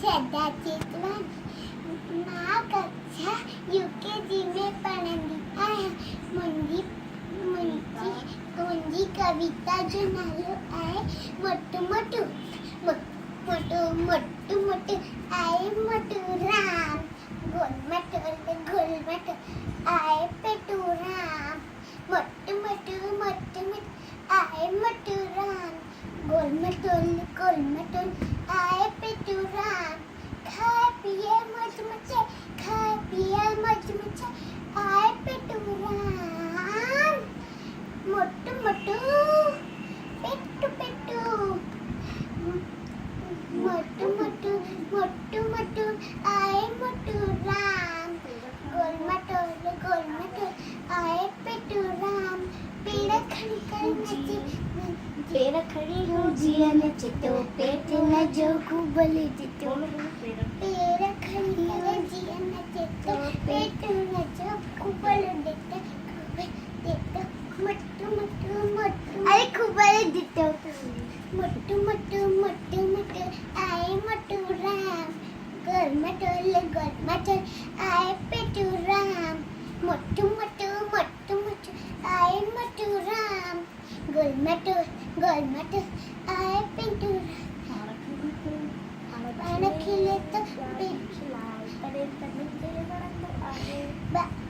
सदाचित माँ कक्षा यूकेजी में पढ़ंदी आया मुंजी मुंजी मुंजी कविता जो नालो आए मोटू मोटू मोटू मोटू मोटू आए मोटू राम गोल मटोल आए पेटू राम मोटू मोटू मोटू मोटू आए मोटू राम गोल मटोल आए पेटू राम खाए पिए मच मचे खाए पिए मच मचे आए पेटू राम मोटू मोटू पेटू पेटू मोटू मोटू मोटू मोटू आए मोटू राम गोल मटोल आए पेटू राम पेड़ खड़ी कर नची पेड़ खड़ी हो जिया नचे तो पेट न जो कुबले जितो पेड़ खड़ी हो जिया नचे तो पेट न जो कुबले देते मोटू मोटू मोटू अरे कुबले देते मोटू मोटू मोटू मोटू आए मोटू राम गोल मटोल आए पेटू राम मोटू मोटू मोटू मोटू आए मोटू राम गोल मटोल आए पेटू पान खिले तो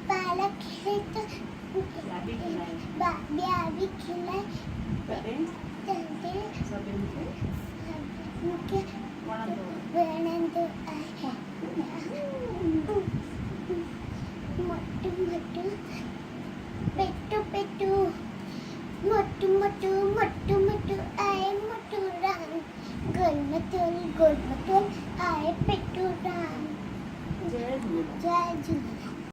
पालक खिले तो ब्याबी खिले वनंदो आए मोटू मोटू पेटू पेटू मोटू मोटू मोटू मोटू आए मोटू राम गोल मटोल आए पेटू राम जय झूलेलाल।